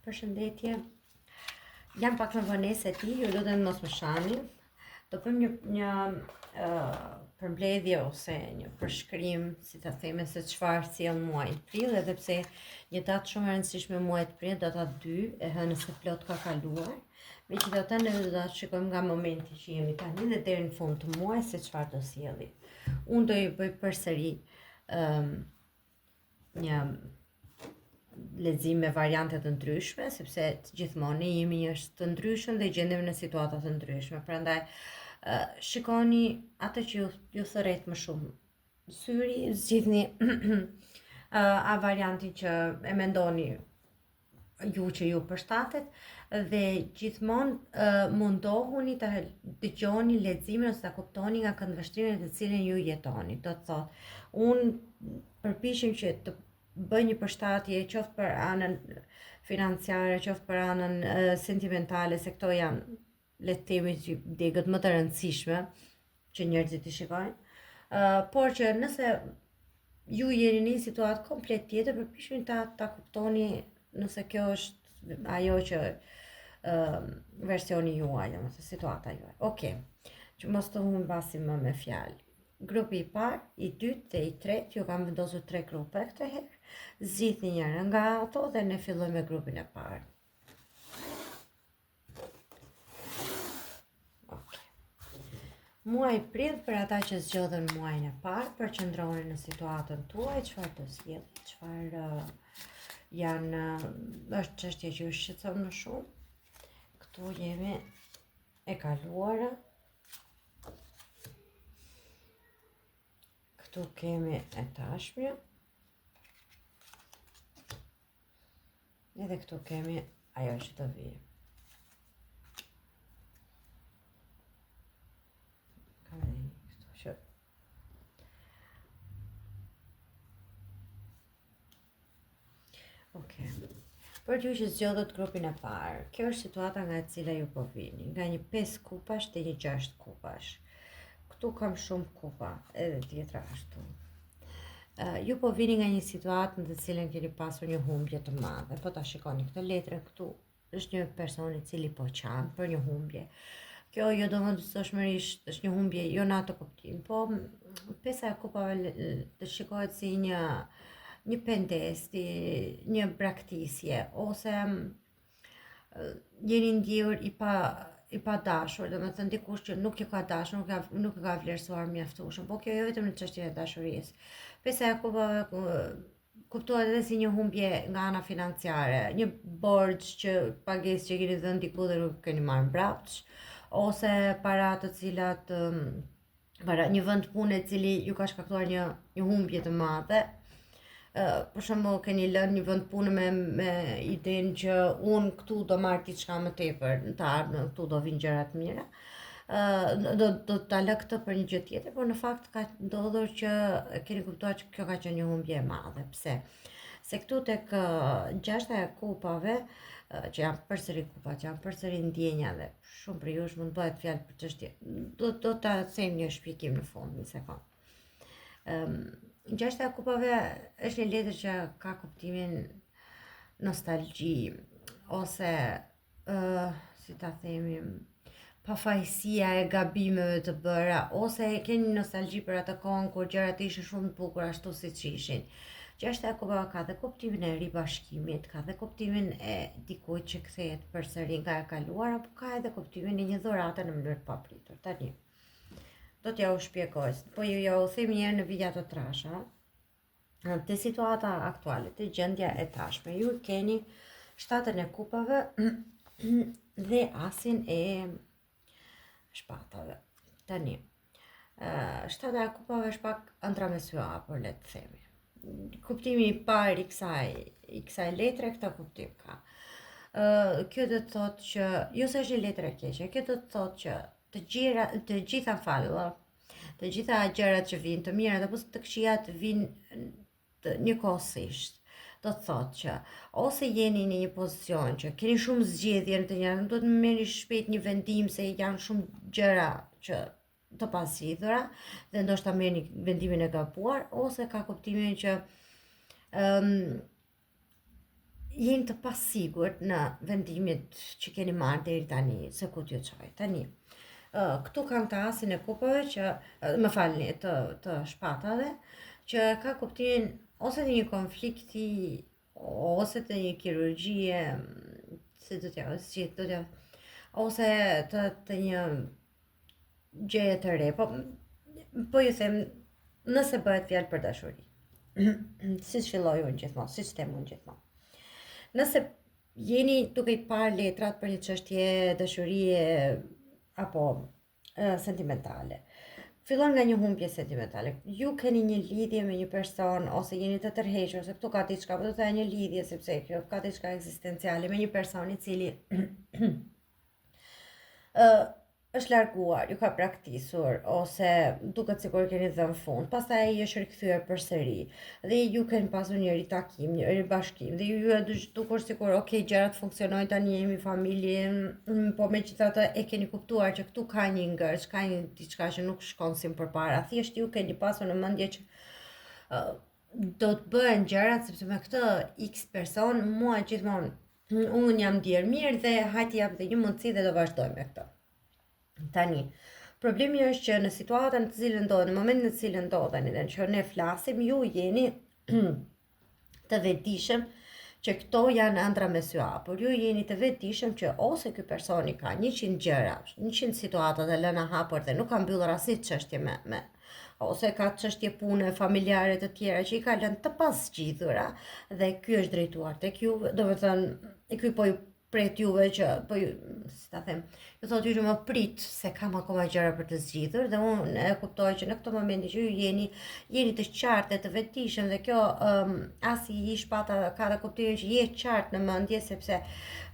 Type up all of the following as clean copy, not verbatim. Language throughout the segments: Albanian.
Përshëndetje. Jam pak në vonesë e ti, ju lutem mos më shani. Do bëjmë një përmbledhje ose një përshkrim, si ta theme, se çfarë sjell muaji prill, edhe pse një datë shumë e rëndësishme muajit prill, data 2 e hënës së plot ka kaluar. Megjithatë, ne do ta shikojmë nga momenti që jemi tani dhe deri në fund të muajit se çfarë do sjelli. Unë do ju bëj përsëri një lexim me variante të ndryshme, sepse gjithmonë jemi njerëz të ndryshëm dhe gjendemi në situata të ndryshme. Prandaj shikoni atë që ju thërret më shumë syri, zgjidhni a variantin që e mendoni ju që ju përshtatet dhe gjithmonë mundohuni ta dëgjoni leximin ose ta kuptoni nga këndvështrimet të cilën ju jetoni. Do të thotë, unë përpiqem që të bëj një përshtatje qoftë për anën financiare, qoftë për anën sentimentale, se këto janë, le të themi, degët më të rëndësishme që njerëzit i shikojnë. Por që nëse ju jeni në një situatë komplet tjetër, përpiqeni ta kuptoni nëse kjo është ajo që versioni juaj, ose situata juaj. Okej. Që mos të humbasim më me fjalë. Grupi i parë, i dytë dhe i tretë, ju kam vendosur 3 grupe këtë herë. Zgjidhni njëra nga ato dhe ne fillojmë me grupin e parë. Muaji prill, për ata që zgjodhen muajin e parë, përqendroni në situatën tuaj, çfarë do sjellë, çfarë janë, është çështje që ju shqetëson më shumë. Këtu jemi e kaluara. Këtu kemi e tashmja. Edhe këtu kemi ajo që të vijë. Okej. Për ju që zgjodhët grupin e parë, kjo është situata nga e cila ju po vini, nga një 5 kupash dhe një 6 kupash. Këtu kam shumë kupa, edhe tjetra ashtu. Ju po vini nga një situatë në të cilën keni pasur një humbje të madhe. Po ta shikoni këtë letrën këtu, është një person i cili po qan për një humbje. Kjo jo domosdoshmërisht është një humbje jo në atë kuptim, po pesa e kupave të shikohet si një pendesë, një braktisje, ose jeni ndjehur i pa dashur, domethënë dikush që nuk ju ka dashur, nuk e ka vlerësuar mjaftueshëm, po kjo jo vetëm në çështjen e dashurisë. Pesa e kupave kuptohet edhe si një humbje nga ana financiare, një borxh që pagesë që keni dhënë diku dhe nuk keni marrë mbrapsht, ose para të cilat para një vend pune i cili ju ka shkaktuar një humbje të madhe. Për shembull, keni lënë një vend pune me idenë që unë këtu do marr diçka më tepër, në të ardhmen këtu do vinë gjëra të mira. Do ta lë këtë për një gjë tjetër, por në fakt ka ndodhur që keni kuptuar që kjo ka qenë një humbje e madhe. Pse? Se këtu tek 6 e kupave, që janë përsëri kupat, që janë përsëri ndjenja dhe shumë për jush mund bëhet fjalë për çështje. Do ta them një shpjegim në fund, një sekond. 6 e kupave është një letër që ka kuptimin nostalgji, ose si ta themi, pafajësia e gabimeve të bëra, ose keni nostalgji për atë kohën kur gjërat ishin shumë të bukura ashtu siç ishin. 6 e kupave ka dhe kuptimin e ribashkimit, ka dhe kuptimin e dikujt që kthehet përsëri nga e kaluara, por ka edhe kuptimin e një dhurate në mënyrë të papritur. Tani do t'ja u shpjegoj, po ju ja u them një herë në vija të trasha. Te situata aktuale, te gjendja e tashme, ju keni 7 e kupave dhe asin e shpatave. Tani, 7 e kupave është pak ëndra me sy hapur, le të themi. Kuptimi i parë i kësaj letre, këtë kuptim ka. Kjo do të thotë që jo se është një letër e keqe, kjo do të thotë që të gjitha të gjitha gjërat që vinë të mirat apo të këqijat vinë njëkohësisht. Do të thotë që ose jeni në një pozicion që keni shumë zgjedhje në të njëjtën, do të merrni shpejt një vendim se janë shumë gjëra që të pasqyrtura dhe ndoshta merrni vendimin e gabuar, ose ka kuptimin që jeni të pasigurt në vendimit që keni marrë deri tani se ku t'ju çoj. Tani, këtu kam të asin e kupave që, më falni, të shpatave, që ka kuptimin ose të një konflikti, ose të një kirurgjie, si do t'ja, si do t'ja, ose të një gjeje të re, po ju them, nëse bëhet fjalë për dashuri. Siç filloi unë gjithmonë, siç them unë gjithmonë. Nëse jeni duke i parë letrat për një çështje dashurie apo sentimentale, fillon nga një humbje sentimentale. Ju keni një lidhje me një person ose jeni të tërhequr, se këtu ka diçka, po do të thënë një lidhje sepse kjo ka diçka ekzistenciale me një person i cili është larguar, ju ka braktisur ose duket sikur keni dhënë fund, pastaj ai është rikthyer përsëri dhe ju keni pasur një ritakim, një ribashkim dhe ju e dukur sikur ok, gjërat funksionojnë tani, jemi familje, po megjithatë e keni kuptuar që këtu ka një ngërç, ka një diçka që nuk shkon si përpara. Thjesht ju keni pasur në mendje që do të bëhen gjërat sepse me këtë X person mua gjithmonë unë jam ndier mirë dhe hajti jap dhe një mundësi dhe do vazhdoj me këtë. Tani, problemi është që në situatën të cilën ndodhen, në momentin në cilën ndodheni dhe që ne flasim, ju jeni të vetëdijshëm që këto janë ëndra me sy hapur. Ju jeni të vetëdijshëm që ose ky personi ka 100 gjëra, 100 situata të lëna hapur dhe nuk ka mbyllur asnjë çështje me ose ka çështje pune familjare të tjera që i ka lënë të pasgjidhura dhe ky është drejtuar tek ju, domethënë ky po ju pret juve që po ju, si ta them, ju thotë ju që më prit se kam akoma gjëra për të zgjidhur dhe unë e kuptoj që në këtë moment që ju jeni të qartë të vetëdijshëm dhe kjo asi i shpata ka të kuptimin që je qartë në mendje sepse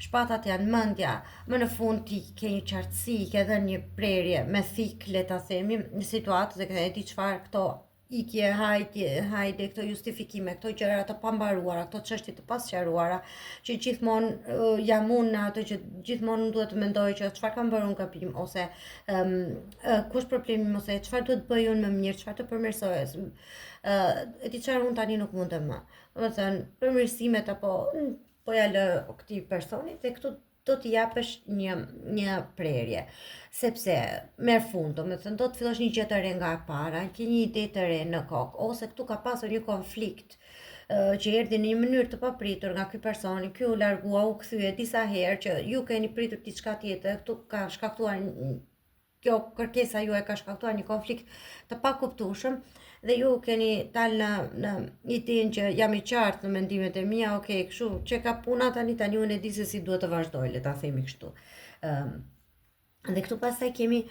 shpatat janë mendja, më në fund ti ke një qartësi, ke dhënë një prerje me thik, le ta themi, në situatë dhe e di çfarë këto ikje, hajde, këto justifikime, këto gjëra të pambaruara, këto çështje të pasqaruara, që gjithmonë jam unë në ato që gjithmonë duhet të mendoj që çfarë kam bërë unë gabim, ose kush problemi, ose çfarë duhet bëj unë më mirë, çfarë të përmirësoj. E di çfarë unë tani nuk mundem më. Domethënë, përmirësimet apo po ja lë këtij personi dhe këtu do t'i japësh një prerje, sepse merr fund, domethënë do të fillosh një gjë të re nga e para, ke një ide të re në kokë, ose këtu ka pasur një konflikt që erdhi në një mënyrë të papritur nga ky personi, ky u largua, u kthye disa herë që ju keni pritur diçka tjetër, këtu ka shkaktuar kjo kërkesa juaj ka shkaktuar një konflikt të pakuptueshëm dhe ju keni dalë në idenë që jam i qartë në mendimet e mia, ok, kështu që ka puna tani unë e di se si duhet të vazhdoj, le ta themi kështu. Dhe këtu pastaj kemi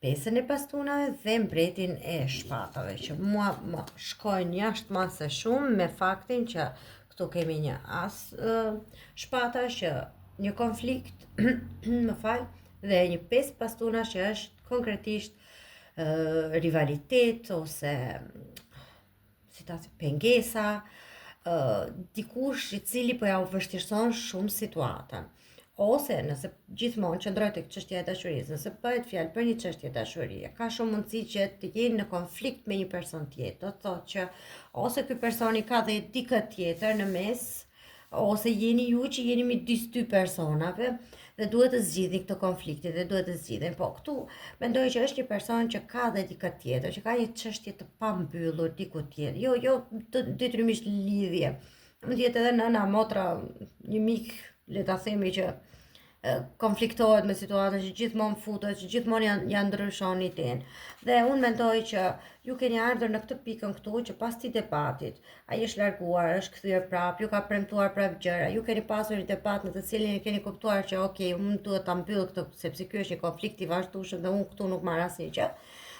pesën e pastunave dhe mbretin e shpatave, që mua më shkojnë jashtë mase shumë me faktin që këtu kemi një as shpatash që një konflikt, më fal, dhe një pesë pastunash që është konkretisht rivalitet ose si ta thë, pengesa, dikush i cili po ja u vështirëson shumë situatën. Ose nëse gjithmonë qëndroj tek çështja e dashurisë, nëse bëhet fjalë për një çështje dashurie, ka shumë mundësi që të jeni në konflikt me një person tjetër. Do të thotë që ose ky personi ka dhe dikë tjetër në mes, ose jeni ju që jeni midis dy personave dhe duhet të zgjidhni këtë konfliktin dhe duhet të zgjidhen. Po këtu mendoj që është një person që ka dhe dikë tjetër, që ka një çështje të pambyllur diku tjetër. Jo detyrimisht lidhje. Mund të jetë edhe nëna, motra, një mik, le ta themi që konfliktohet me situatën që gjithmonë futet, që gjithmonë ja ndryshon idenë. Dhe unë mendoj që ju keni ardhur në këtë pikën këtu që pas këtij debatit, ai është larguar, është kthyer prap, ju ka premtuar prap gjëra, ju keni pasur një debat në të cilin keni kuptuar që ok, unë duhet ta mbyll këtë sepse ky është një konflikt i vazhdueshëm dhe unë këtu nuk marr asnjë gjë.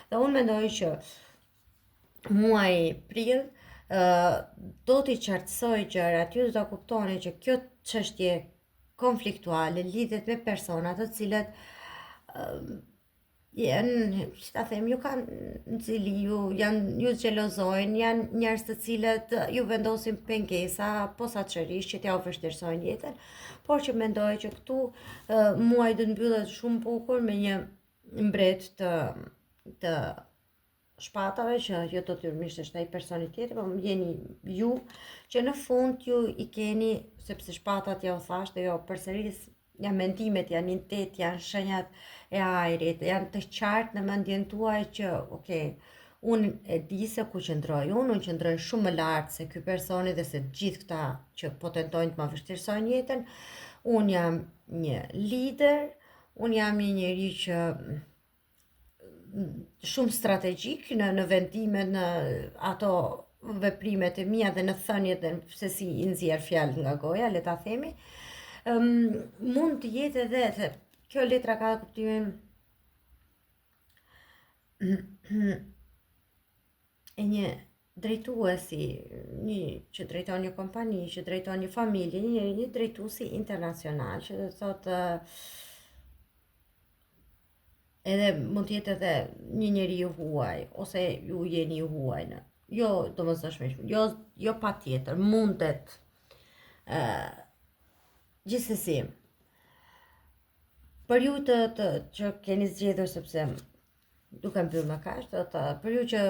Dhe unë mendoj që muaji prill do t'i qartësoj gjërat, ju do ta kuptoni që kjo çështje konfliktuale lidhet me persona të cilët janë, si ta them, ju kanë nxili, ju xhelozojnë, janë njerëz të cilët ju vendosin pengesa posaçërisht që t'ja u vështirësojnë jetën, por që mendoj që këtu muaji do të mbyllet shumë bukur me një mbret të shpatave që jo do detyrimisht është ai personi tjetër, por jeni ju që në fund ju i keni, sepse shpatat ja u thash dhe jo përsëris, janë mendimet, janë intet, janë shenjat e ajrit, janë të qartë në mendjen tuaj që okay, unë e di se ku qëndroj unë qëndroj shumë më lartë se ky personi dhe se gjithë këta që po tentojnë të më vështirësojnë jetën. Unë jam një lider, unë jam një njeri që shumë strategjik në vendimet, në ato veprimet e mia dhe në thënjet e se si i nxjerr fjalët nga goja, le ta themi. Mund të jetë edhe kjo letra ka kuptimin e një drejtuesi, një që drejton një kompani, që drejton një familje, një drejtuesi internacional, që do të thotë edhe mund të jetë edhe një njeriu huaj ose ju jeni ju huaj në. Jo domosdoshmërisht, jo patjetër, mundet. Gjithsesi, për ju që keni zgjedhur sepse duke mbyllur më kaq, për ju që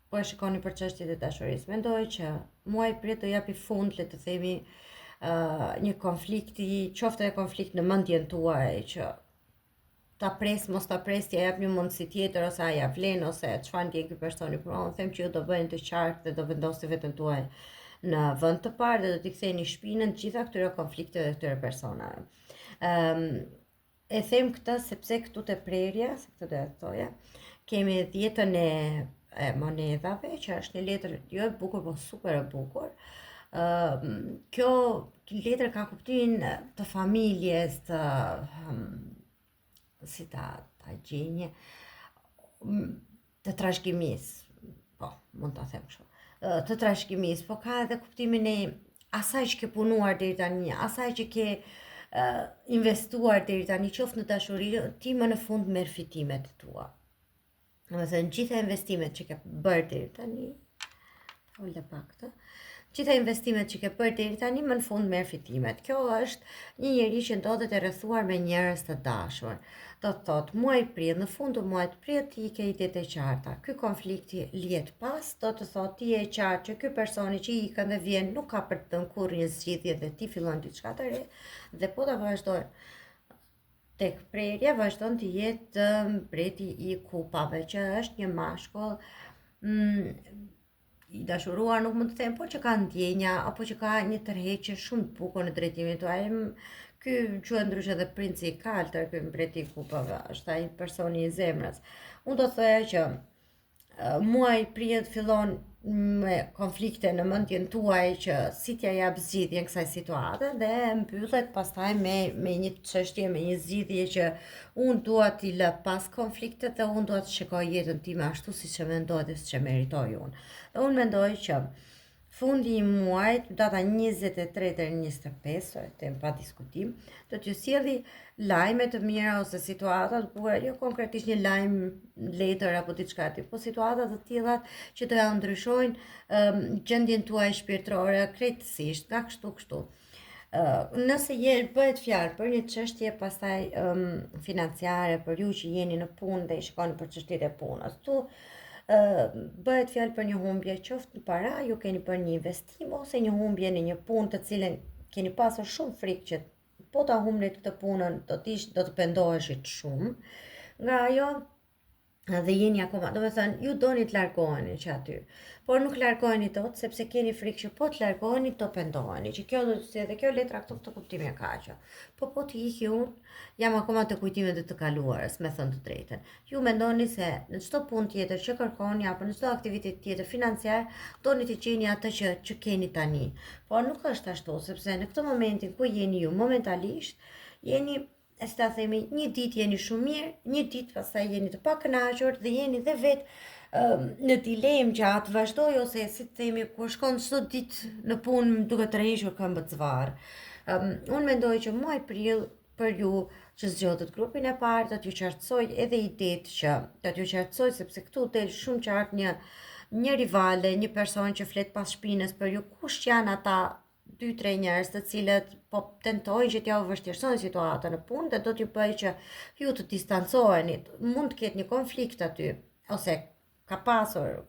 po e shikoni për çështjet e dashurisë, mendoj që muaji prit do japi fund, le të themi, një konflikti, qoftë edhe konflikt në mendjen tuaj që ta pres, mos ta pres, t'ja jap një mundësi tjetër, ose a ja vlen, ose çfarë ndjen ky personi. Por unë them që ju do bëjnë të qartë dhe do vendosni veten tuaj në vend të parë dhe do t'i ktheni shpinën të gjitha këtyre konflikteve dhe këtyre personave. E them këtë sepse këtu te prerja, se këtë do të thoja, kemi 10-ën e monedhave, që është një letër jo e bukur, po super e bukur. Kjo letër ka kuptimin të familjes, si ta gjenje, të trashëgimisë, po, mund ta them kështu, të trashëgimisë, po ka edhe kuptimin e asaj që ke punuar deri tani, asaj që ke investuar deri tani, qoftë në dashuri, ti më në fund merr fitimet tua. Domethënë gjitha investimet që ke bërë deri tani, ulë pak këtë. Gjitha investimet që ke bërë deri tani më në fund merr fitimet. Kjo është një njeri që ndodhet e rrethuar me njerëz të dashur. Do të thotë, muaj prill, në fund të muajit prill ti ke idetë e qarta. Ky konflikti lihet pas, do të thotë ti je i qartë që ky personi që ikën dhe vjen nuk ka për të dhënë kurrë zgjidhje dhe ti fillon diçka të re dhe po ta vazhdojnë tek prerja, vazhdon të jetë mbreti i kupave, që është një mashkull i dashuruar, nuk mund të them, por që ka ndjenja apo që ka një tërheqje shumë të bukur në drejtimin tuaj. Ky quhet ndryshe edhe princi i kaltër, ky mbreti i kupave, është ai personi i zemrës. Unë do të thoya që muaji prill fillon me konflikte në mendjen tuaj që si t'ja jap zgjidhjen kësaj situate dhe mbyllet pastaj me një çështje, me një zgjidhje që unë dua t'i lë pas konfliktet dhe unë dua të shikoj jetën time ashtu siç e mendoj dhe siç e meritoj unë. Dhe unë mendoj që fundi i muajit, data 23 deri 25, tem pa diskutim, do t'ju sjelli lajme të mira ose situata të bukura, jo konkretisht një lajm letër apo diçka tjetër, po situata të tilla që do ja ndryshojnë gjendjen tuaj shpirtërore krejtësisht, nga kështu. Nëse bëhet fjalë për një çështje pastaj financiare, për ju që jeni në punë dhe i shikoni për çështjet e punës, tu bëhet fjalë për një humbje, qoftë në para, ju keni bërë një investim ose një humbje në një punë të cilën keni pasur shumë frikë që po ta humbnit këtë punën, do të pendoheshit shumë nga ajo dhe jeni akoma, do të thënë, ju doni të largoheni që aty, por nuk largoheni dot sepse keni frikë që po të largoheni të pendoheni, që kjo do të thotë edhe kjo letra këtu këtë kuptim e ka që. Po të iki unë, jam akoma të kujtimet e të kaluarës, me thënë të drejtën. Ju mendoni se në çdo punë tjetër që kërkoni apo në çdo aktivitet tjetër financiar, doni të gjeni atë që keni tani. Por nuk është ashtu, sepse në këtë momentin ku jeni ju momentalisht, jeni si ta themi, një ditë jeni shumë mirë, një ditë pastaj jeni të pakënaqur dhe jeni dhe vetë në dilemë që a të vazhdoj ose si të themi kur shkon çdo ditë në punë duke tërhequr këmbët zvarr. Unë mendoj që muaji prill për ju që zgjodhet grupin e parë do t'ju qartësoj edhe idetë që do t'ju qartësoj sepse këtu del shumë qartë një rivale, një person që flet pas shpinës për ju, kush janë ata 2-3 njerëz të cilët po tentojnë që t'ja u vështirësojnë situatën në punë dhe do t'ju bëjë që ju të distancoheni, mund të ketë një konflikt aty, ose ka pasur,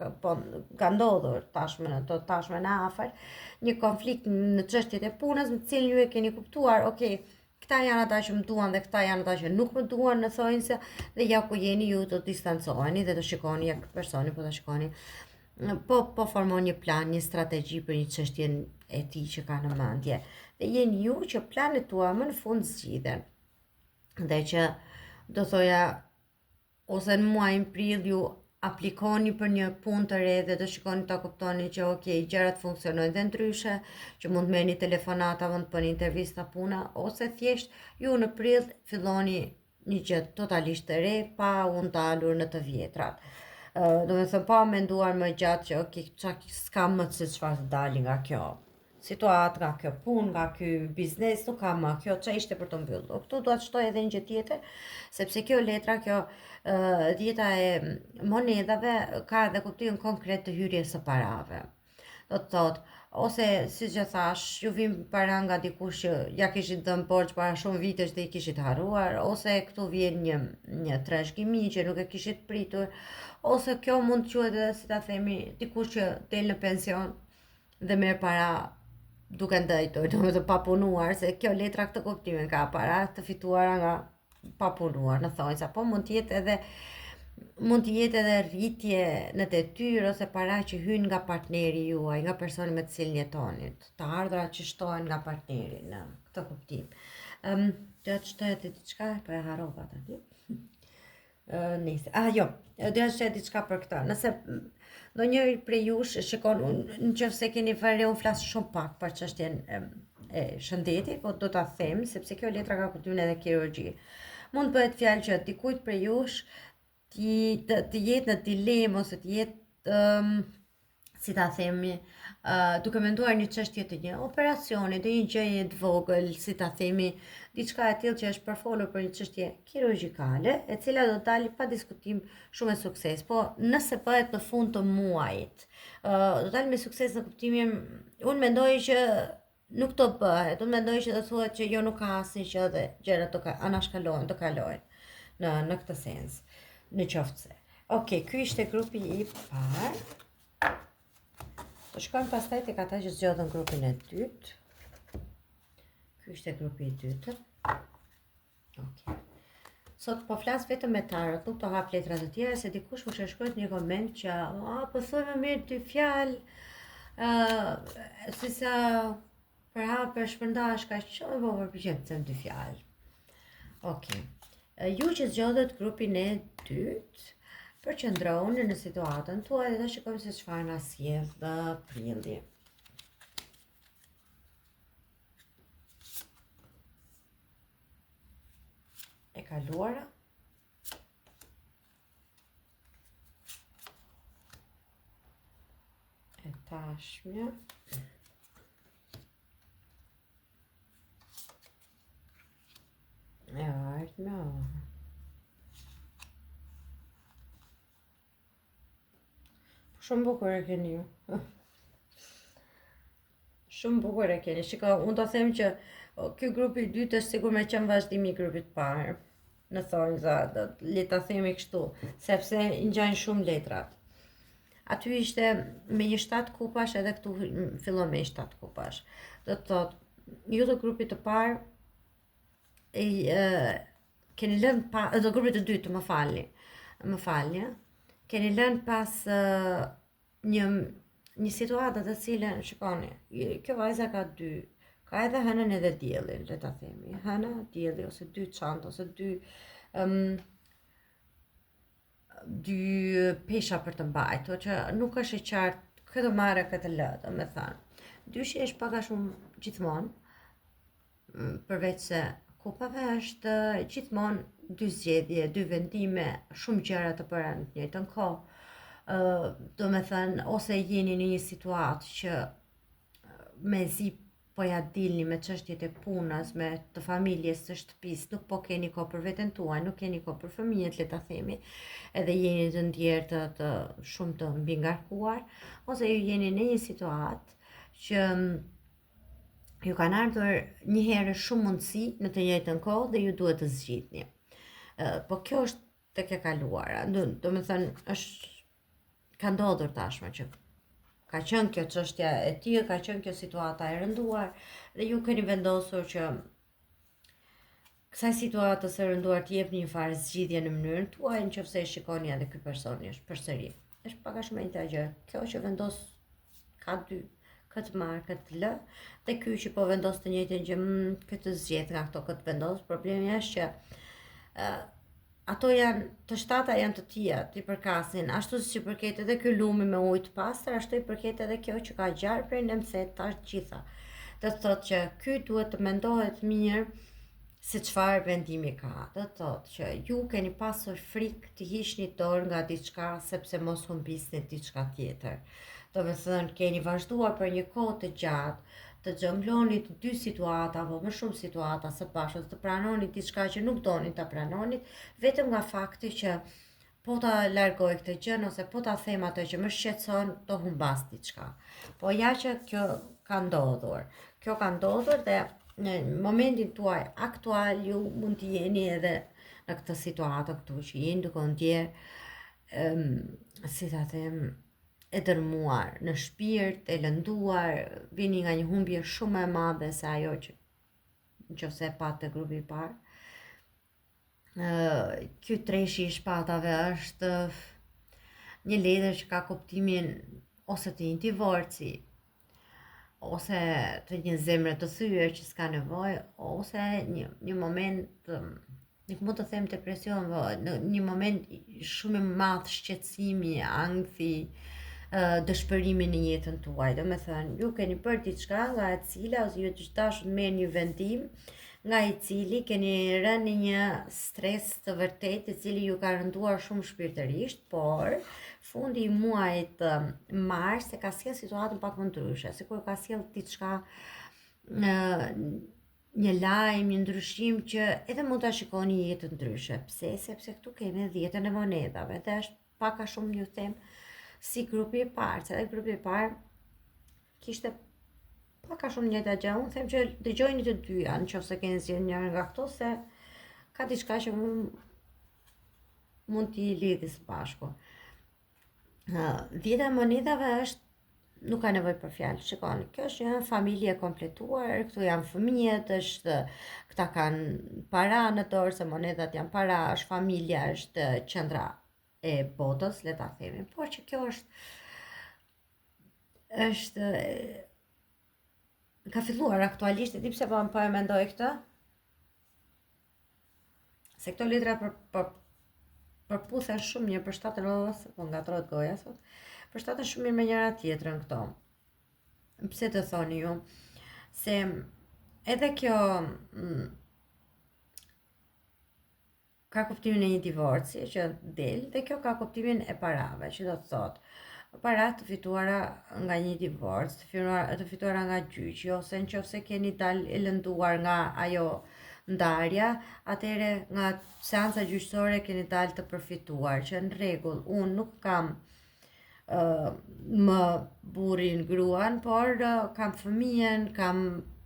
ka ndodhur tashmë në to tashmë në afër, një konflikt në çështjet e punës, në të cilin ju e keni kuptuar, okay, këta janë ata që më duan dhe këta janë ata që nuk më duan në thonjse, dhe ja ku jeni ju të distancoheni dhe të shikoni ja këtë personi, po të shikoni po formon një plan, një strategji për një çështje e tij që ka në mendje. Dhe jeni ju që planet tua më në fund zgjidhen. Dhe që do thoja ose në muajin prill ju aplikoni për një punë të re dhe do shikoni ta kuptoni që okay, gjërat funksionojnë dhe ndryshe, që mund të merrni telefonata, mund të bëni intervista puna, ose thjesht ju në prill filloni një gjë totalisht të re pa u ndalur në të vjetrat. Do me thënë pa menduar më gjatë që okay, s'kam më se çfarë të dali nga kjo situatë, nga kjo punë, nga ky biznes, nuk kam më kjo ç'a ishte për të mbyllur. Këtu do të shtoj edhe një gjë tjetër, sepse kjo letra, kjo dieta e monedhave ka edhe kuptimin konkret të hyrjes së parave. Do të thotë, ose si që thash, ju vim para nga dikush që ja kishit dhënë borxh para shumë vitesh dhe i kishit harruar, ose këtu vjen një trashëgimi që nuk e kishit pritur, ose kjo mund të quhet edhe si ta themi dikush që del në pension dhe merr para duke ndajtur, domethënë pa punuar, se kjo letra këtë kuptimin ka, para të fituara nga pa punuar, në thonjse, apo mund të jetë edhe rritje në detyrë ose para që hyn nga partneri juaj, nga personi me të cilin jetoni, të ardhurat që shtohen nga partneri në këtë kuptim. Do të shtoj atë diçka, po e harrova aty. Nice. Jo, do të shtoj diçka për këtë. Nëse ndonjëri prej jush shikon, nëse keni vëre, unë flas shumë pak për çështjen e shëndetit, po do ta them sepse kjo letra ka kuptimin edhe kirurgji. Mund bëhet fjalë që dikujt prej jush të jetë në dilemë ose të jetë si ta themi, duke menduar një çështje të një operacioni, të një gjëje të vogël, si ta themi, diçka e tillë që është përfolur për një çështje kirurgjikale, e cila do të dalë pa diskutim shumë me sukses, po nëse bëhet në fund të muajit, do dalë me sukses në kuptimin, unë mendoj që nuk do bëhet, unë mendoj që do thuhet që jo nuk ka asnjë gjë dhe gjërat do anashkalohen, do kalojnë në këtë sens. Në qoftë se. Okej, ky ishte grupi i parë. Do shkojmë pastaj tek ata që zgjodhen grupin e dytë. Ky ishte grupi i dytë. Okej. Sot po flas vetëm me tarot, nuk do hap letrat e tjera se dikush më shkruajt një koment që po thuaj më mirë dy fjalë. Si sa për hap për shpërndash kaq shumë, po përpiqem të them dy fjalë. Okej. Ju që zgjodhet grupin e dytë, përqendroni në situatën tuaj dhe shikojmë se çfarë na sjell prilli. E kaluara. E tashmja. E ardhmja. Shumë bukur e keni ju. Shumë bukur e keni. Shiko, unë të them që ky grupi i dytë është sigur me qenë vazhdimi i grupit parë. Në thonjza, le ta themi kështu, sepse ngjajnë shumë letrat. Aty ishte me një 7 kupash, edhe këtu fillon me 7 kupash. Do të thotë, ju të grupit të parë keni lënë pa, do grupit të dytë, më falni, keni lënë pas një situatë të cilën, shikoni, kjo vajza ka edhe hënën edhe diellin, le ta themi, hëna, dielli, ose 2 çantë, ose 2 pesha për të mbajtur, që nuk është e qartë, këtë marrë, këtë lë, do me thënë. Dyshi është pak a shumë gjithmonë, përveç se kupave është gjithmonë 2 zgjedhje, 2 vendime, shumë gjëra të bëra në të njëjtën kohë. Do me thënë, ose jeni në një situatë që mezi po ja dilni me çështjet e punës, me të familjes, së shtëpisë, nuk po keni kohë për veten tuaj, nuk keni kohë për fëmijët, le ta themi, edhe jeni të ndjerë të shumë të mbingarkuar, ose ju jeni në një situatë që ju kanë ardhur një herë shumë mundësi në të njëjtën kohë dhe ju duhet të zgjidhni. Po kjo është tek e kaluara. Do me thënë, është ka ndodhur tashmë që ka qenë kjo çështja e tillë, ka qenë kjo situata e rënduar dhe ju keni vendosur që kësaj situatës së rënduar të jepni një farë zgjidhje në mënyrën tuaj nëse e shikoni edhe ky personi është përsëri. Është pak a shumë e njëjta gjë. Kjo që vendos ka dy, këtë marr, këtë lë, dhe ky që po vendos të njëjtën gjë, këtë zgjedh nga këto këtë vendos. Problemi është që ato janë të shtata janë të tija, të i përkasin, ashtu si që përket edhe ky lumi me ujë të pastër, ashtu i përket edhe kjo që ka gjarë prej në mëse tash gjitha. Do të thotë që ky duhet të mendohet mirë se çfarë vendimi ka. Do të thotë që ju keni pasur frikë të hiqni dorë nga diçka sepse mos humbisni diçka tjetër. Do të thënë keni vazhduar për një kohë të gjatë të xhongloni të dy situata apo më shumë situata së bashku, të pranoni diçka që nuk donin ta pranonit, vetëm nga fakti që po ta largoj këtë gjë ose po ta them atë që më shqetëson, do humbas diçka. Po ja që kjo ka ndodhur. Kjo ka ndodhur dhe në momentin tuaj aktual ju mund të jeni edhe në këtë situatë këtu që jeni duke ndjer si ta them e dërmuar në shpirt, e lënduar, vini nga një humbje shumë e madhe se ajo që nëse e pat te grupi i parë. Ky treshi i shpatave është një letër që ka kuptimin ose të një divorci, ose të një zemre të thyer që s'ka nevojë, ose një moment, nuk mund të them depresion, po një moment shumë i madh shqetësimi, ankthi, dëshpërimi në jetën tuaj. Do me thënë, ju keni bërë diçka nga e cila ose ju të dashur të merrni një vendim nga i cili keni rënë në një stres të vërtet i cili ju ka rënduar shumë shpirtërisht, por fundi i muajit mars e ka sjell situatën pak më ndryshe, sikur ka sjell diçka një lajm, një ndryshim që edhe mund ta shikoni jetën ndryshe. Pse? Sepse këtu kemi 10-ën e monedhave dhe është pak a shumë ju them si grupi i parë, se edhe grupi i parë kishte pak a shumë njëjta gjë. Unë them që dëgjojeni të dyja, nëse keni zgjedhur njërin nga këto, se ka diçka që mund t'i lidhi së bashku. 10 monedhave është, nuk ka nevojë për fjalë. Shikoni, kjo është një familje kompletuar, këtu janë fëmijët, këta kanë para në dorë, se monedhat janë para, është familja, është qendra e botës, le ta themi. Por që kjo është ka filluar aktualisht, e di pse po e mendoj këtë? Se këto letra përputhen shumë mirë, përshtaten ose po ngatrohet goja sot. Përshtaten shumë mirë me njëra tjetrën këto. Pse të thoni ju? Se edhe kjo ka kuptimin e një divorci që del, dhe kjo ka kuptimin e parave, që do të thotë para të fituara nga një divorc, të fituara nga gjyqi, ose nëse keni dalë e lënduar nga ajo ndarja, atëre nga seanca gjyqësore keni dalë të përfituar, që në rregull, unë nuk kam më burrin gruan, por kam fëmijën, kam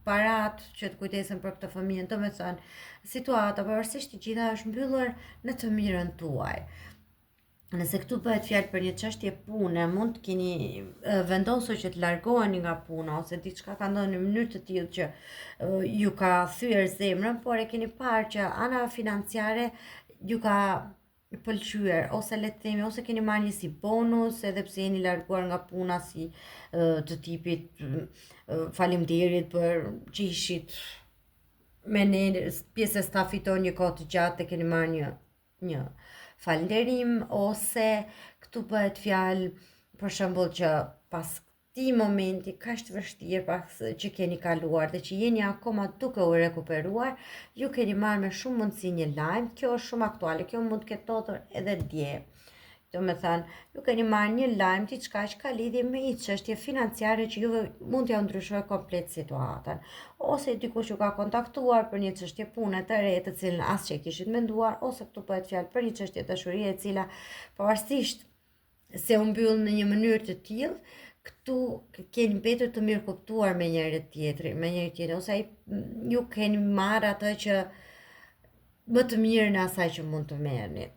parat që të kujdesen për këtë fëmijën. Do me thënë, situata pavarësisht të gjitha është mbyllur në të mirën tuaj. Nëse këtu bëhet fjalë për një çështje pune, mund të keni vendosur që të largoheni nga puna ose diçka ka ndodhur në mënyrë të tillë që ju ka thyer zemrën, por e keni parë që ana financiare ju ka pëlqyer, ose le të themi, ose keni marrë një si bonus, edhe pse jeni larguar nga puna, si të tipit faleminderit për që ishit me ne pjesë e stafit tonë një kohë të gjatë, e keni marrë një falënderim, ose këtu bëhet fjalë për shembull që pas këtij momenti kaq të vështirë që keni kaluar dhe që jeni akoma duke u rekuperuar, ju keni marrë me shumë mundësi një lajm. Kjo është shumë aktuale, kjo mund të ketë ndodhur edhe dje. Do me thënë, ju keni marrë një lajm, diçka që ka lidhje me një çështje financiare që juve mund t'ja ndryshojë komplet situatën, ose dikush ju ka kontaktuar për një çështje pune të re, të cilën asgjë kishit menduar, ose këtu bëhet fjalë për një çështje dashurie e cila pavarësisht se u mbyll në një mënyrë të tillë, këtu keni mbetur të mirë kuptuar me njëri tjetrin, ose ju keni marrë atë që më të mirën e asaj që mund të merrni.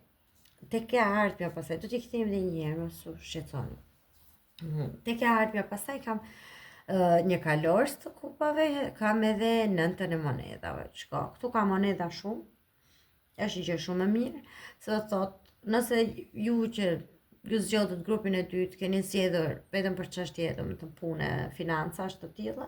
tek e ardhmja pastaj, do t'i kthejmë edhe një herë, mos u shqetësoni. Tek e ardhmja pastaj kam një kalorës të kupave, kam edhe nëntën e monedave. Shko, këtu ka moneda shumë, është një gjë shumë e mirë, se do thot, nëse ju që ju zgjodhët grupin e dytë, keni zgjedhur vetëm për çështje të pune, financash të tilla,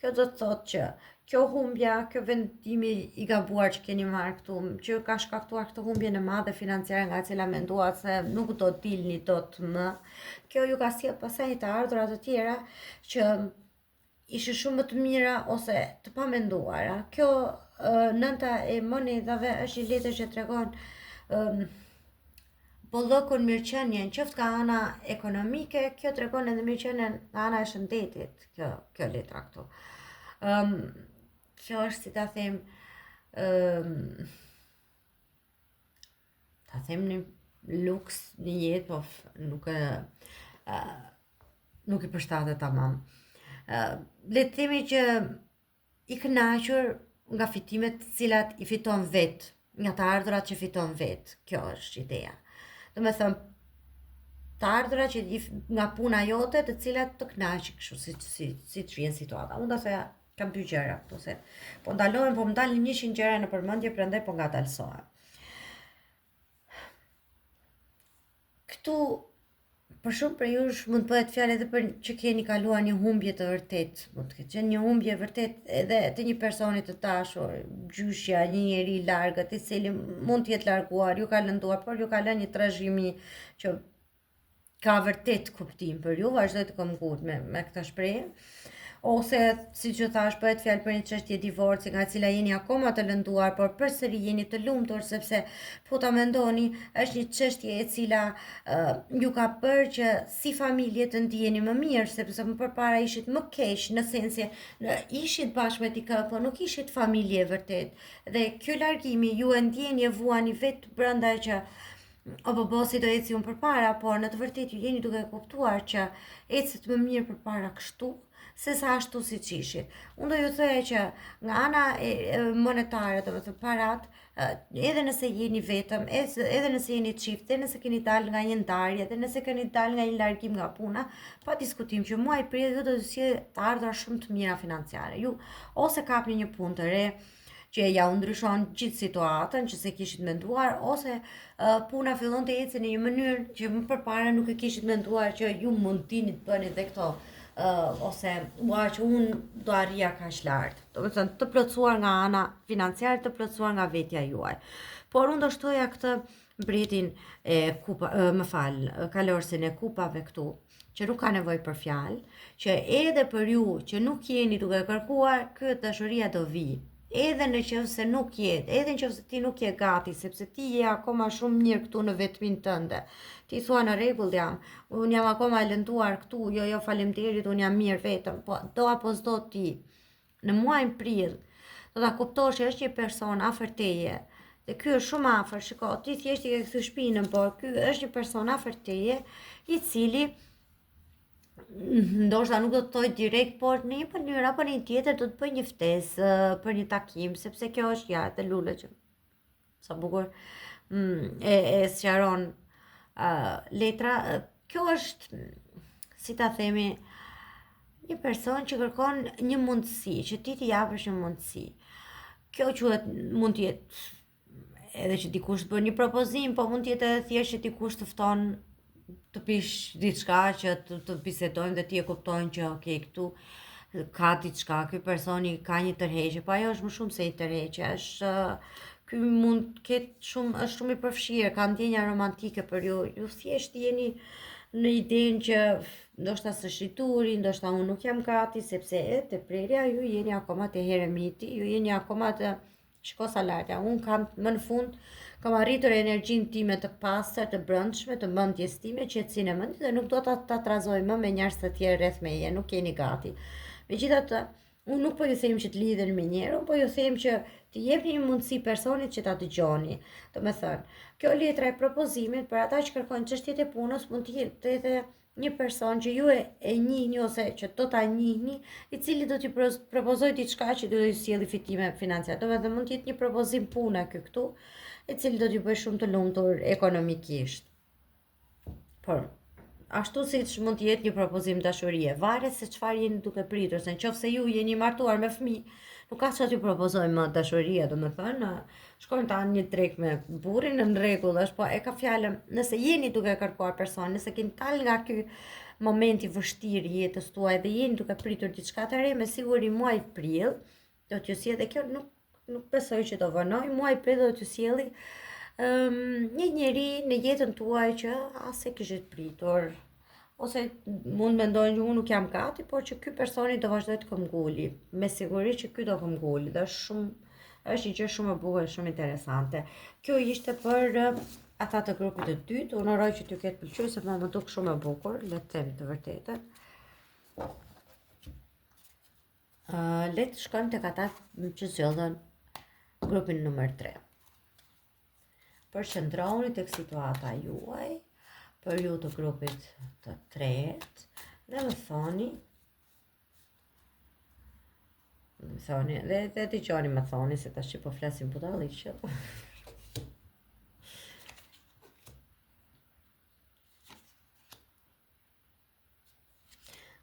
kjo do të thotë që kjo humbja, kjo vendimi i gabuar që keni marrë këtu, që ka shkaktuar këtë humbjen e madhe financiare nga e cila menduat se nuk do të dilni dot më, kjo ju ka sjell pastaj të ardhurat të tjera që ishin shumë më të mira ose të pamenduara. Kjo nënta e monedave është një letër që tregon bollokun mirëqenien, qoftë nga ana ekonomike, kjo tregon edhe mirëqenien nga ana e shëndetit, kjo letra këtu. Kjo është si ta them një luks, një jetë, po nuk i përshtatet tamam. Le të themi që i kënaqur nga fitimet të cilat i fiton vet, nga të ardhurat që fiton vet. Kjo është ideja. Do me thëmë, të ardhurat që nga puna jote të cilat të kënaqin kështu si të vjen situata. Unë do thoya kam dy gjëra këtu se po ndalohen, po më dalin 100 gjëra në përmendje, prandaj po ngadalsohem. Këtu për shumë për jush mund të bëhet fjalë edhe për që keni kaluar një humbje të vërtet, mund të ketë qenë një humbje vërtet edhe të një personi të dashur, gjyshja, një njeri i largët, i cili mund të jetë larguar, ju ka lënduar, por ju ka lënë një trashëgimi që ka vërtet kuptim për ju, vazhdoj të këmbgurt me këtë shprehje. Ose, si që thash, bëhet fjalë për një çështje divorci nga cila jeni akoma të lënduar, por përsëri jeni të lumtur sepse po ta mendoni, është një çështje e cila ju ka bërë që si familje të ndiheni më mirë, sepse më përpara ishit më keq, në sensi ishit bashkë me dikë, po nuk ishit familje vërtet. Dhe ky largimi ju e ndjeni e vuani vetë brenda që si do eci unë përpara, por në të vërtetë ju jeni duke kuptuar që ecet më mirë përpara kështu, se sa ashtu si që ishit. Unë do ju thoya që nga ana monetare, do të thënë parat, edhe nëse jeni vetëm, edhe nëse jeni çift, edhe nëse keni dalë nga një ndarje, edhe nëse keni dalë nga një largim nga puna, pa diskutim që muaji prill do të sjellë të ardhura shumë të mira financiare. Ju ose kapni një punë të re, që ja u ndryshon gjithë situatën që se kishit menduar, ose puna fillon të ecë në një mënyrë që më përpara nuk e kishit menduar që ju mund dini të bëni dhe këto. Ose që unë do arrija kaq lart. Do të thënë të plotësuar nga ana financiare, të plotësuar nga vetja juaj. Por unë do shtoja këtë mbretin e kalorësin e kupave këtu, që nuk ka nevojë për fjalë, që edhe për ju që nuk jeni duke kërkuar, këtë dashuria do vi. Edhe në qoftë se nuk jetë, edhe në qoftë se ti nuk je gati, sepse ti je akoma shumë mirë këtu në vetmin tënde. Ti thua në rregull jam, unë jam akoma e lënduar këtu, jo faleminderit, unë jam mirë vetëm, po do apo s'do ti. Në muajin prill, do ta kuptosh që është një person afër teje. Dhe ky është shumë afër, shiko, ti thjesht i ke kthy shpinën, por ky është një person afër teje, i cili ndoshta nuk do të thoj direkt, por në një mënyrë apo në një tjetër do të bëj një ftesë për një takim, sepse kjo është e lule që sa bukur e sqaron letra. Kjo është, si ta themi, një person që kërkon një mundësi, që ti t'i japësh një mundësi. Kjo quhet, mund të jetë edhe që dikush të bën një propozim, po mund të jetë edhe thjesht që dikush të fton të pish diçka që të bisedojmë dhe ti e kuptojnë që okay, këtu ka diçka, ky personi ka një tërheqje, po ajo është më shumë se një tërheqje, ky mund të ketë është shumë i përfshirë, ka ndjenja romantike për ju, ju thjesht jeni në idenë që ndoshta së shituri, ndoshta unë nuk jam gati, sepse te prerja ju jeni akoma te heremiti, ju jeni akoma të shiko sa larta, unë kam më në fund kam arritur energjinë time të pastër, të brendshme, të mendjes time, qetësinë e mendjes dhe nuk do ta trazoj më me njerëz të tjerë rreth meje, nuk jeni gati. Megjithatë, unë nuk po ju them që të lidhen me njëri, po ju them që të jepni një mundësi personit që ta dëgjoni. Do të thënë, kjo letra e propozimit për ata që kërkojnë çështjet e punës mund të jetë një person që ju e njihni ose që do ta njihni, i cili do t'ju propozoj diçka që do t'ju sjellë fitime financiare. Domethënë mund të jetë një propozim pune këtu, i cili do t'ju bëjë shumë të lumtur ekonomikisht. Por ashtu siç mund të jetë një propozim dashurie, varet se çfarë jeni duke pritur, se nëse ju jeni martuar me fëmijë, nuk ka çfarë t'ju propozojmë më dashuria, domethënë shkojnë ta një treg me burrin në rregull, është po e ka fjalën, nëse jeni duke kërkuar person, nëse keni dalë nga ky moment i vështirë i jetës tuaj dhe jeni duke pritur diçka të re, me siguri muaj prill do t'ju sjellë, kjo nuk besoj që do vënoj, muaj prill do t'ju sjellë një njeri në jetën tuaj që as e kishit pritur, ose mund mendojnë që unë nuk jam gati, por që ky personi do vazhdoj të këmbguli. Me siguri që ky do këmbguli, dhe është një gjë shumë e bukur, shumë interesante. Kjo ishte për ata të grupit të dytë, unë uroj që t'ju ketë pëlqyer, se më duk shumë e bukur, le të them të vërtetën. Le të shkojmë tek ata që zgjodhen grupin numër 3. Përqendrohuni tek situata juaj, për ju të grupit të tretë, dhe më thoni, dhe dëgjoni më thoni, se tash po flasim budalliqe.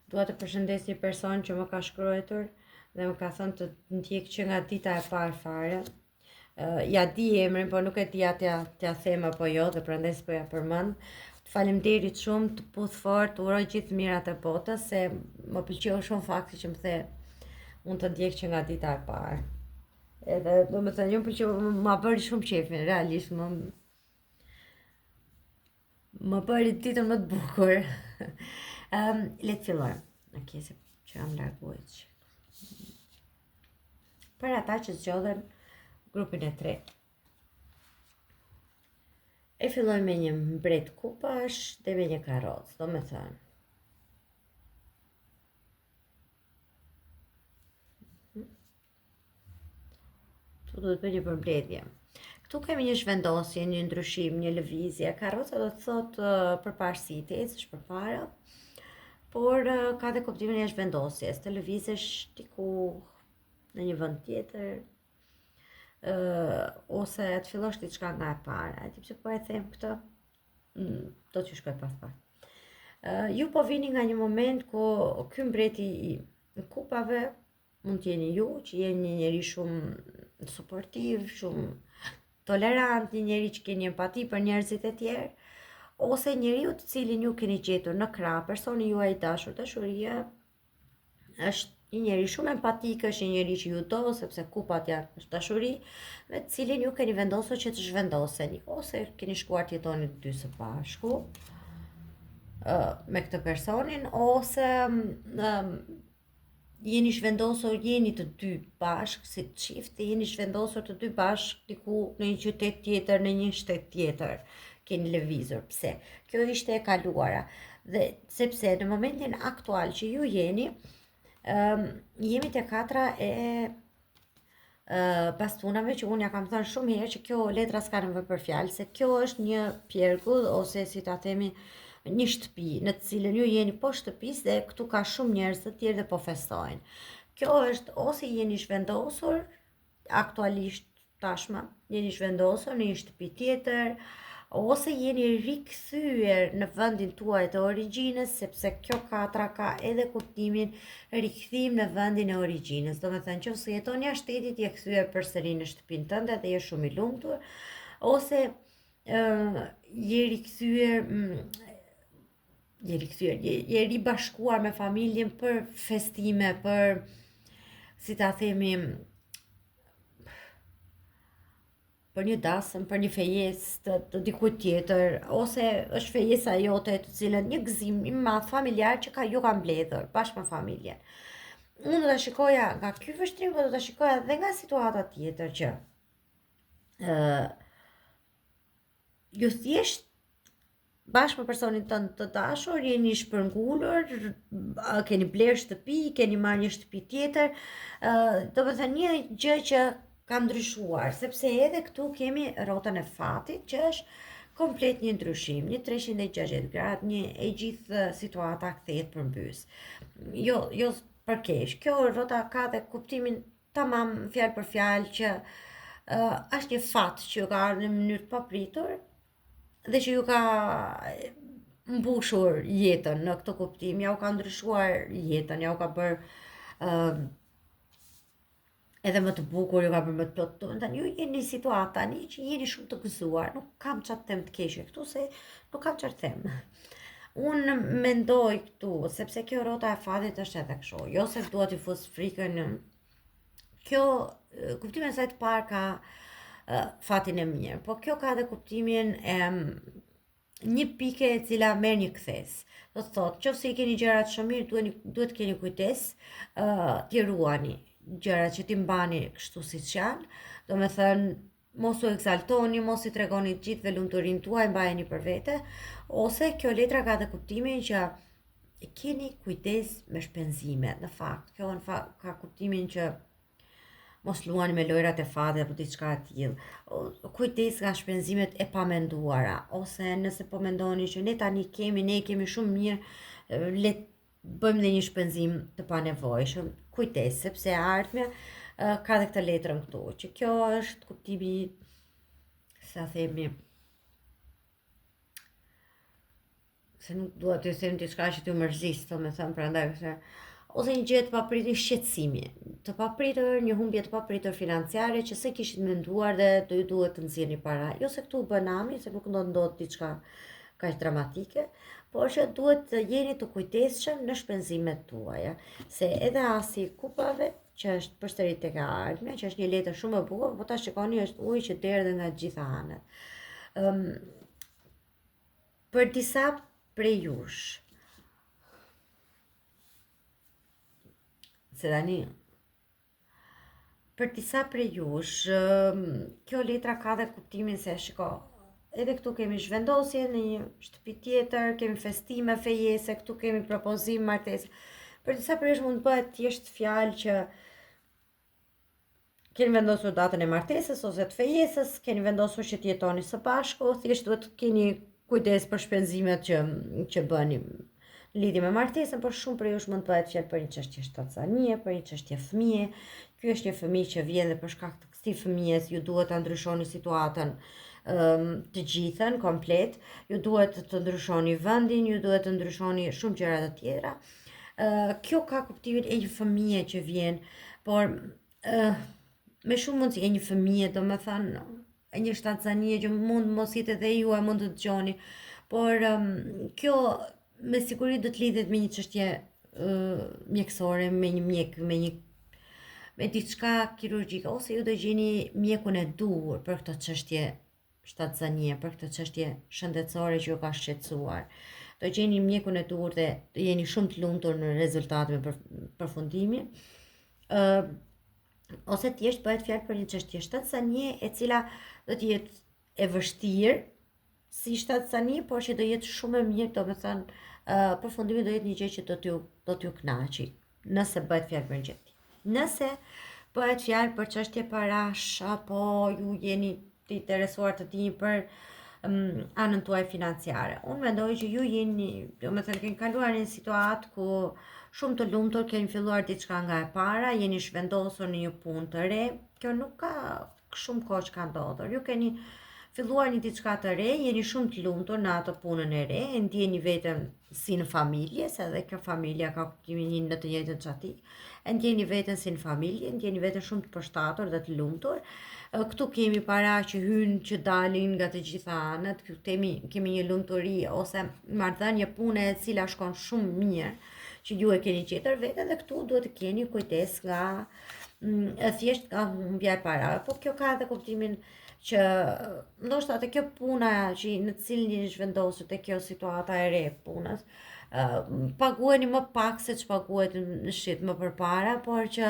Dua të përshëndes një person që më ka shkruar dhe më ka thënë të ndjek që nga dita e parë fare. Ja di emrin, por nuk e di t'ja them apo jo, dhe prandaj s'po ja përmend. Faleminderit shumë, të puth fort, uroj gjithë mirat e botës, se më pëlqeu shumë fakti që më the unë të ndjek që nga dita e parë. Edhe domethënë ju pëlqeu, ma bëri shumë qefin, realisht më bëri ditën më të bukur. Le të fillojmë. Okej, se që jam larguar. Për ata që zgjodhen grupin e 3. E filloj me një mbret kupash dhe me një karrocë, do me thënë. Tu duhet bëj një përmbledhje. Këtu kemi një zhvendosje, një ndryshim, një lëvizje. Karroca do të thotë përparësi, të ecësh përpara, por ka dhe kuptimin e zhvendosjes, të lëvizesh diku në një vend tjetër, ose të fillosh diçka nga e para. E ti pse po e them këtë? Do t'ju shkoj pas pak. Ju po vini nga një moment ku ky mbreti i kupave mund t'jeni ju, që jeni një njeri shumë suportiv, shumë tolerant, një njeri që keni empati për njerëzit e tjerë, ose njeriu të cilin ju keni gjetur në krah, personi juaj i dashur, dashuria, është një njeri shumë empatik, është një njeri që ju do, sepse kupat janë është dashuri, me të cilin ju keni vendosur që të zhvendoseni, ose keni shkuar të jetoni të dy së bashku me këtë personin, ose jeni zhvendosur, jeni të dy bashk, si çift, jeni zhvendosur të dy bashk diku në një qytet tjetër, në një shtet tjetër, keni lëvizur. Pse? Kjo ishte e kaluara. Dhe sepse në momentin aktual që ju jeni, jemi te katra e bastunave, që unë ja kam thënë shumë herë që kjo letra s'ka nevojë për fjalë, se kjo është një pjergull, ose si ta themi, një shtëpi në të cilën ju jeni po shtëpisë dhe këtu ka shumë njerëz të tjerë dhe po festojnë. Kjo është ose jeni zhvendosur aktualisht tashmë, jeni zhvendosur në një shtëpi tjetër, ose jeni rikthyer në vendin tuaj të origjinës, sepse kjo katra ka edhe kuptimin rikthim në vendin e origjinës. Domethënë nëse jeton jashtë shtetit, je kthyer përsëri në shtëpinë tënde dhe je shumë i lumtur, ose je ribashkuar me familjen për festime, për, si ta themi, për një dasëm, për një fejesë të dikujt tjetër, ose është fejesa jote, të cilën një gëzim i madh familjar që ju ka mbledhur bashkë me familjen. Unë do ta shikoja nga ky vështrim, por do ta shikoja edhe nga situata tjetër që ju thjesht bashkë me personin tënd të dashur, jeni shpërngulur, keni bler shtëpi, keni marrë një shtëpi tjetër, domethënë një gjë që ka ndryshuar, sepse edhe këtu kemi rrotën e fatit, që është komplet një ndryshim, një 360 gradë, një e gjithë situata kthehet përmbys. Jo për keq. Kjo rrota ka dhe kuptimin tamam fjalë për fjalë që është një fat që ju ka ardhur në mënyrë të papritur dhe që ju ka mbushur jetën në këtë kuptim, ja u ka ndryshuar jetën, ja u ka bërë edhe më të bukur, ju ka bërë më të plotë. Domethënë ju jeni në situatë tani që jeni shumë të gëzuar. Nuk kam çfarë të them të keqe këtu se nuk kam çfarë të them. Unë mendoj këtu, sepse kjo rrota e fatit është edhe kështu. Jo se dua t'i fus frikën. Kjo kuptimin e saj të parë ka fatin e mirë, po kjo ka edhe kuptimin e një pike e cila merr një kthes. Do të thotë, nëse i keni gjërat shumë mirë, duhet të keni kujdes, t'i ruani gjërat që t'i mbani kështu siç janë. Domethënë, mos u eksaltoni, mos i tregoni të gjithë lumturinë tuaj, mbajeni për vete, ose kjo letra ka dhe kuptimin që keni kujdes me shpenzimet. Në fakt, kjo ka kuptimin që mos luani me lojrat e fatit apo diçka e tillë. Kujdes nga shpenzimet e pamenduara, ose nëse po mendoni që ne kemi shumë mirë, le bëjmë dhe një shpenzim të panevojshëm. Kujdes, sepse ardhmja ka dhe këtë letrën këtu, që kjo është kuptimi, sa themi, se nuk dua të them diçka që t'ju mërzis, domethënë, prandaj ose një gjë të papritur, shqetësimi, të papritur, një humbje të papritur financiare që se kishit menduar dhe do ju duhet të nxjerrni para. Jo se këtu bën ami, se nuk do të ndodhë diçka kaq dramatike, por që duhet të jeni të kujdesshëm në shpenzimet tuaja, se edhe asi i kupave, që është përsërit tek ardhmja, që është një letër shumë e bukur, po ta shikoni është ujë që derdhet nga të gjitha anët. Për disa prej jush, se tani, për disa prej jush, kjo letra ka dhe kuptimin se shiko, edhe këtu kemi zhvendosje në një shtëpi tjetër, kemi festime, fejese, këtu kemi propozim, martesë. Për disa prej jush mund të bëhet thjesht fjalë që keni vendosur datën e martesës ose të fejesës, keni vendosur që të jetoni së bashku, thjesht duhet të keni kujdes për shpenzimet që bëni lidhje me martesën, por shumë për jush mund të bëhet fjalë për një çështje shtatzanie, për një çështje fëmie. Ky është një fëmijë që vjen dhe për shkak të këtij fëmijës ju duhet ta ndryshoni situatën të gjithën komplet, ju duhet të ndryshoni vendin, ju duhet të ndryshoni shumë gjëra të tjera. Kjo ka kuptimin e një fëmije që vjen, por me shumë mundësi e një fëmije, domethënë e një shtatzanie që mund mos jetë edhe ju e mund të dëgjoni, por kjo me siguri do të lidhet me një çështje mjekësore, me një mjek, me diçka kirurgjike, ose ju do gjeni mjekun e duhur për këtë çështje shtatzanie, për këtë çështje shëndetësore që ju ka shqetësuar. Do gjeni mjekun e duhur dhe do jeni shumë të lumtur në rezultatet me përfundimin. Ose thjesht bëhet fjalë për një çështje shtatzanie e cila do të jetë e vështirë si shtatzanie, por që do jetë shumë e mirë, domethënë përfundimi do jetë një gjë që do t'ju kënaqë, nëse bëhet fjalë për një gjë. Nëse bëhet fjalë për çështje parash apo ju jeni të interesuar të dini për anën tuaj financiare. Unë mendoj që ju jeni, domethënë keni kaluar një situatë ku shumë të lumtur, keni filluar diçka nga e para, jeni zhvendosur në një punë të re. Kjo nuk ka shumë kohë që ka ndodhur. Ju keni filluar një diçka të re, jeni shumë të lumtur në atë punën e re, e ndjeni veten si në familje, se edhe kjo familja ka kuptimin në të njëjtën çati. E ndjeni veten si në familje, ndjeni veten shumë të përshtatur dhe të lumtur. Këtu kemi para që hyn, që dalin nga të gjitha anët, këtu kemi një lumturi ose marrëdhënie pune e cila shkon shumë mirë, që ju e keni gjetur veten dhe këtu duhet të keni kujdes nga thjesht nga humbja e parave. Po kjo ka edhe kuptimin që ndoshta te kjo puna që në të cilin jeni zhvendosur, te kjo situata e re e punës, paguheni më pak se ç'paguhet në shit më përpara, por që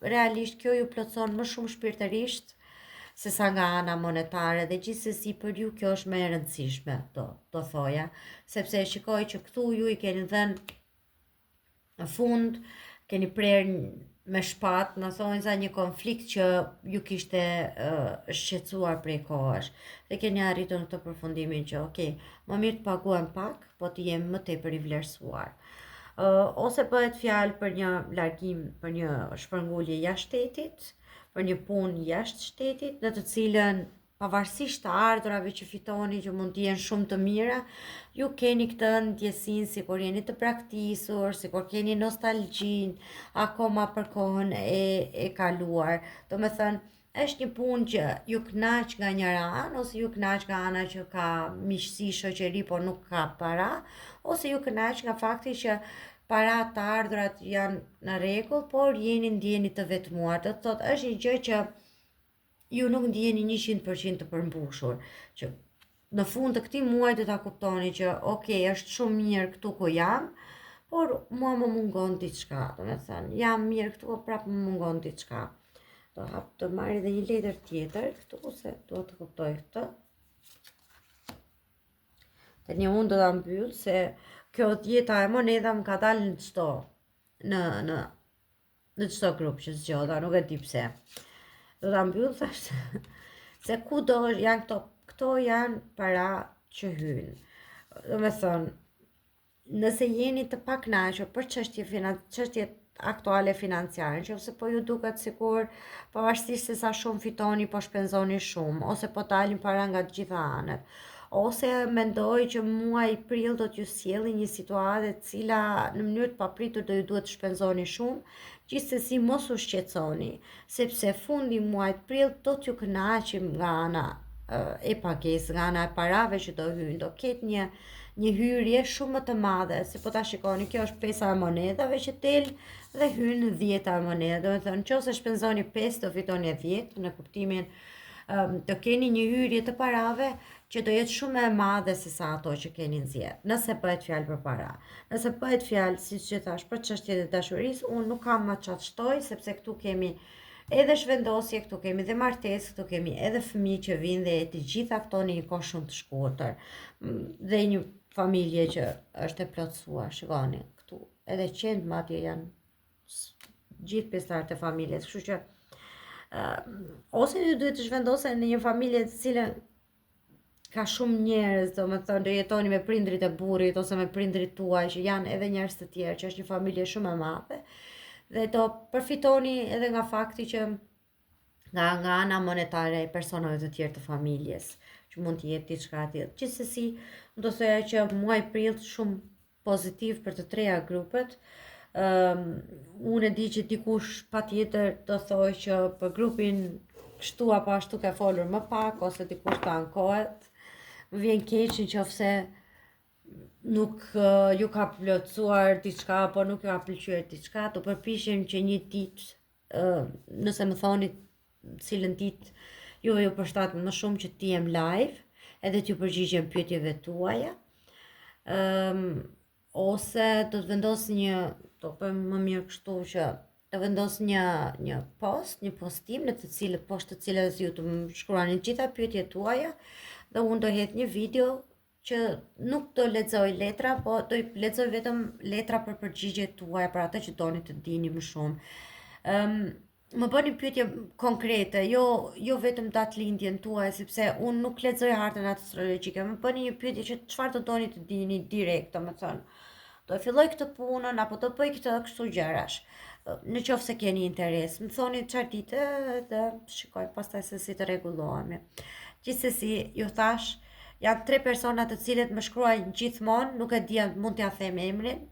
realisht kjo ju plotson më shumë shpirtërisht se sa nga ana monetare, dhe gjithsesi për ju kjo është më e rëndësishme, do thoja, sepse shikoj që këtu ju i keni dhënë në fund, keni prerë me shpat, në thonë sa një konflikt që ju kishte shqetësuar prej kohësh. Dhe keni arritur në këtë përfundimin që, më mirë të paguam pak, po të jem më tepër i vlerësuar. Ose bëhet fjalë për një largim, për një shpërngulje jashtë shtetit, për një punë jashtë shtetit, në të cilën pavarësisht të ardhurave që fitoni, që mund të jenë shumë të mira, ju keni këtë ndjesinë sikur jeni të braktisur, sikur keni nostalgjinë akoma për kohën e kaluar. Do me thënë, është një punë që ju kënaq nga njëra anë, ose ju kënaq nga ana që ka miqësi, shoqëri, por nuk ka para, ose ju kënaq nga fakti që parat të ardhurat janë në rregull, por ndjeni të vetmuar. Do të thotë, është një gjë që ju nuk ndjeni 100% të përmbushur, që në fund të këtij muaji do ta kuptoni që është shumë mirë këtu ku jam, por mua më mungon diçka, domethënë jam mirë këtu, por prapë më mungon diçka. Do hap të marr edhe një letër tjetër këtu se dua të kuptoj këtë. Tani unë do ta mbyll se kjo jeta e monedha më ka dalë në çdo në çdo grup që zgjodha, nuk e di pse. Do ta mbyll thash se kudo janë këto janë para që hynë. Do me thonë, nëse jeni të pakënaqur për çështje aktuale financiare, nëse po ju duket sikur pavarësisht se sa shumë fitoni po shpenzoni shumë, ose po dalin para nga të gjitha anët, ose mendoj që muaji prill do t'ju sjellë një situatë e cila në mënyrë të papritur do ju duhet të shpenzoni shumë, gjithsesi mos u shqetësoni, sepse fundi muajit prill do t'ju kënaqim nga ana e pagesë, nga ana e parave që do hyjnë, do ketë një hyrje shumë më të madhe, se po ta shikoni, kjo është pesa e monedhave që del dhe hyn 10 e monedhave. Do të thonë, nëse shpenzoni 5 do fitoni 10, në kuptimin të keni një hyrje të parave që do jetë shumë e madhe se sa ato që keni nxjerr. Nëse bëhet fjalë për para, nëse bëhet fjalë, siç e thash, për çështjet e dashurisë, unë nuk kam më çfarë shtoj, sepse këtu kemi edhe shvendosje, këtu kemi edhe martesë, këtu kemi edhe fëmijë që vinë dhe të gjitha këto në një kohë shumë të shkurtër. Dhe një familje që është e plotësuar, shikoni, këtu edhe qend madje janë gjithë pjesëtarët e familjes, kështu që ose ju duhet të zhvendosen në një familje të cilën ka shumë njerëz, do me thënë, do jetoni me prindrit e burrit ose me prindrit tuaj që janë edhe njerëz të tjerë, që është një familje shumë e madhe, dhe do përfitoni edhe nga fakti që nga ana monetare e personave të tjerë të familjes, që mund të jetë diçka e tillë. Gjithsesi, do thoya që muaji prill shumë pozitiv për të treja grupet. Unë e di që dikush patjetër do thojë që për grupin kështu apo ashtu ka folur më pak, ose dikush ka ankohet. Më vjen keq nëse nuk ju ka plotësuar diçka apo nuk ju ka pëlqyer diçka, do përpiqem që një ditë, nëse më thoni cilën ditë juve ju përshtatet më shumë që të jem live, edhe t'ju përgjigjem pyetjeve tuaja, ose do të vendos do bëjmë më mirë kështu që të vendos një postim në poshtë të cilës ju të më shkruani gjitha pyetjet tuaja, dhe unë do hedh një video që nuk do lexoj letra, po do lexoj vetëm letra për përgjigjet tuaja, për atë që doni të dini më shumë. Më bëni pyetje konkrete, jo vetëm datëlindjen tuaj, sepse unë nuk lexoj hartën astrologjike. Më bëni një pyetje që çfarë do doni të dini direkt, domethënë, do e filloj këtë punën apo do bëj këtë kështu gjërash. Në qoftë se keni interes, më thoni çfarë dite dhe shikoj pastaj se si të rregullohemi. Gjithsesi, ju thash, janë 3 persona të cilët më shkruajnë gjithmonë, nuk e di, mund t'ja them emrin.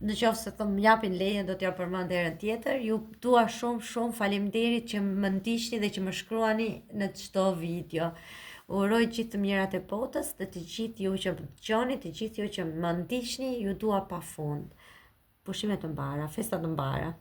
Në qoftë se më japin lejen, do t'ja përmend herën tjetër. Ju dua shumë faleminderit që më ndiqni dhe që më shkruani në çdo video. Uroj gjithë të mirat e botës dhe të gjithë ju që më dëgjoni, të gjithë ju që më ndiqni, ju dua pafund. Pushime të mbara, festa të mbara.